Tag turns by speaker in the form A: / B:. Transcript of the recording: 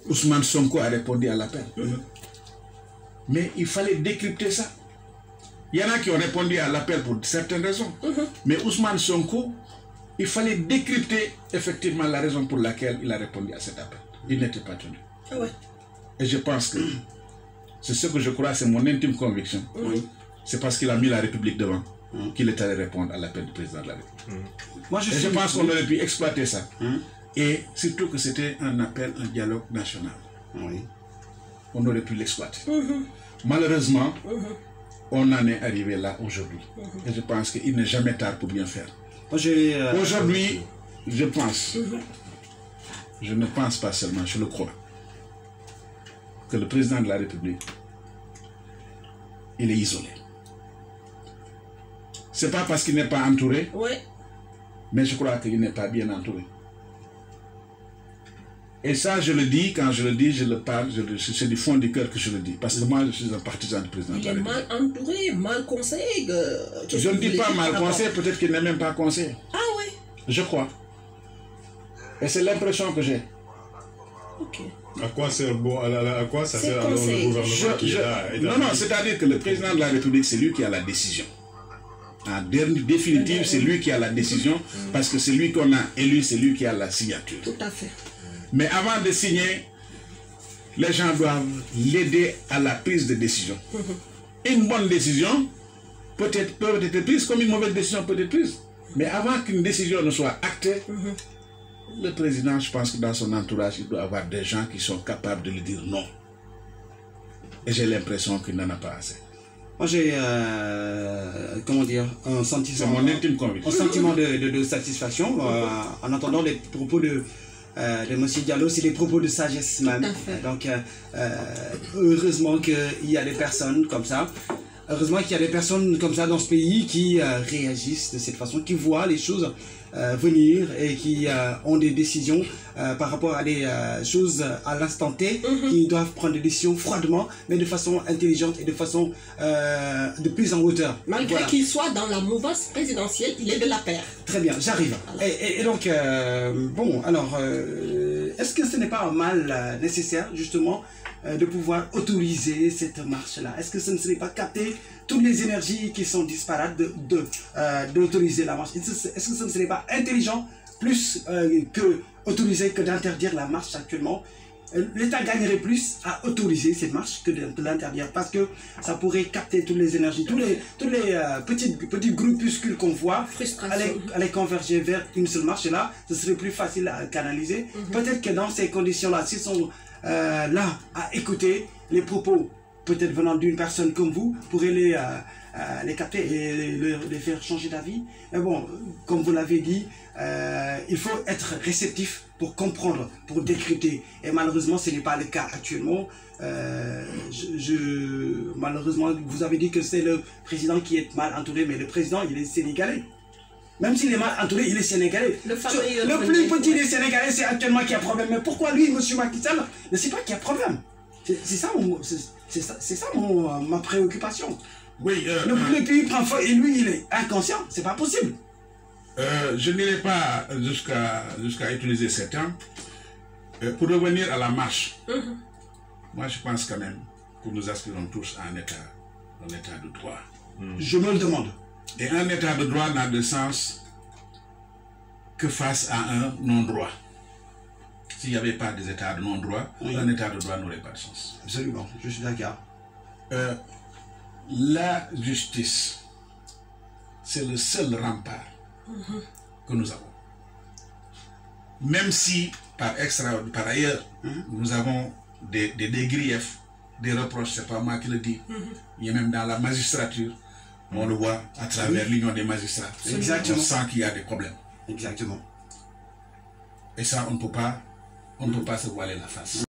A: Ousmane Sonko a répondu à l'appel. Mais il fallait décrypter ça. Il y en a qui ont répondu à l'appel pour certaines raisons. Mais Ousmane Sonko, il fallait décrypter effectivement la raison pour laquelle il a répondu à cet appel. Il n'était pas tenu. Et je pense que c'est ce que je crois, c'est mon intime conviction. C'est parce qu'il a mis la République devant qu'il est allé répondre à l'appel du président de la République.
B: Moi,
A: je pense qu'on aurait pu exploiter ça. Et surtout que c'était un appel, un dialogue national. On aurait pu l'exploiter. Malheureusement, on en est arrivé là aujourd'hui. Et je pense qu'il n'est jamais tard pour bien faire. Aujourd'hui, je pense, je ne pense pas seulement, je le crois, que le président de la République, il est isolé. C'est pas parce qu'il n'est pas entouré, mais je crois qu'il n'est pas bien entouré. Et ça, je le dis, quand je le dis, je le parle, c'est du fond du cœur que je le dis. Parce que moi, je suis un partisan du président de la République.
C: Il est mal entouré, mal conseillé.
A: Je ne dis pas mal conseillé, peut-être qu'il n'est même pas conseillé.
C: Ah oui.
A: Je crois. Et c'est l'impression que j'ai.
C: Ok.
D: À quoi sert à quoi ça sert alors le gouvernement qui est là?
A: Non, non, c'est-à-dire que le président de la République, c'est lui qui a la décision. En définitive, c'est lui qui a la décision, parce que c'est lui qu'on a élu, c'est lui qui a la signature.
C: Tout à fait.
A: Mais avant de signer, les gens doivent l'aider à la prise de décision. Une bonne décision peut être prise comme une mauvaise décision peut être prise. Mais avant qu'une décision ne soit actée, le président, je pense que dans son entourage, il doit avoir des gens qui sont capables de lui dire non. Et j'ai l'impression qu'il n'en a pas assez.
B: Moi, j'ai, comment dire, un sentiment,
A: mon intime conviction.
B: Un sentiment de satisfaction en entendant les propos de M. Diallo, c'est des propos de sagesse même. Donc, heureusement qu'il y a des personnes comme ça. Heureusement qu'il y a des personnes comme ça dans ce pays qui réagissent de cette façon, qui voient les choses venir et qui ont des décisions par rapport à des choses à l'instant T, qui doivent prendre des décisions froidement, mais de façon intelligente et de façon de plus en hauteur.
C: Malgré qu'il soit dans la mouvance présidentielle, il est de la paire.
B: Très bien, j'arrive. Voilà. Et donc, bon, alors, est-ce que ce n'est pas un mal nécessaire, justement, de pouvoir autoriser cette marche-là? Est-ce que ce ne serait pas capter toutes les énergies qui sont disparates d'autoriser la marche? Est-ce que ce ne serait pas intelligent plus que autoriser que d'interdire la marche actuellement? L'État gagnerait plus à autoriser cette marche que de l'interdire, parce que ça pourrait capter toutes les énergies, tous les petits groupuscules qu'on voit aller converger vers une seule marche, et là, ce serait plus facile à canaliser. Peut-être que dans ces conditions-là, s'ils sont là à écouter les propos, peut-être venant d'une personne comme vous, pourrait les capter et les faire changer d'avis. Mais bon, comme vous l'avez dit, il faut être réceptif pour comprendre, pour décrypter. Et malheureusement, ce n'est pas le cas actuellement. Malheureusement, vous avez dit que c'est le président qui est mal entouré, mais le président, il est sénégalais. Même s'il est mal entouré, il est sénégalais. Le plus petit des Sénégalais, c'est actuellement qui a problème. Mais pourquoi lui, M. Macky Sall, ne sait pas qu'il y a problème? C'est ça ma préoccupation.
A: Oui,
B: le pays prend feu et lui, il est inconscient. C'est pas possible.
A: Je n'irai pas jusqu'à utiliser ces termes. Pour revenir à la marche, moi je pense quand même que nous aspirons tous à un état de droit.
B: Je me le demande.
A: Et un état de droit n'a de sens que face à un non-droit. S'il n'y avait pas des états de non-droit, un état de droit n'aurait pas de sens.
B: Absolument, je suis d'accord.
A: La justice, c'est le seul rempart que nous avons. Même si, par ailleurs, nous avons des griefs, des reproches, c'est pas moi qui le dis. Il y a même dans la magistrature, on le voit à travers l'union des magistrats.
B: Exactement.
A: On sent qu'il y a des problèmes.
B: Exactement.
A: Et ça, on ne peut pas se voiler la face.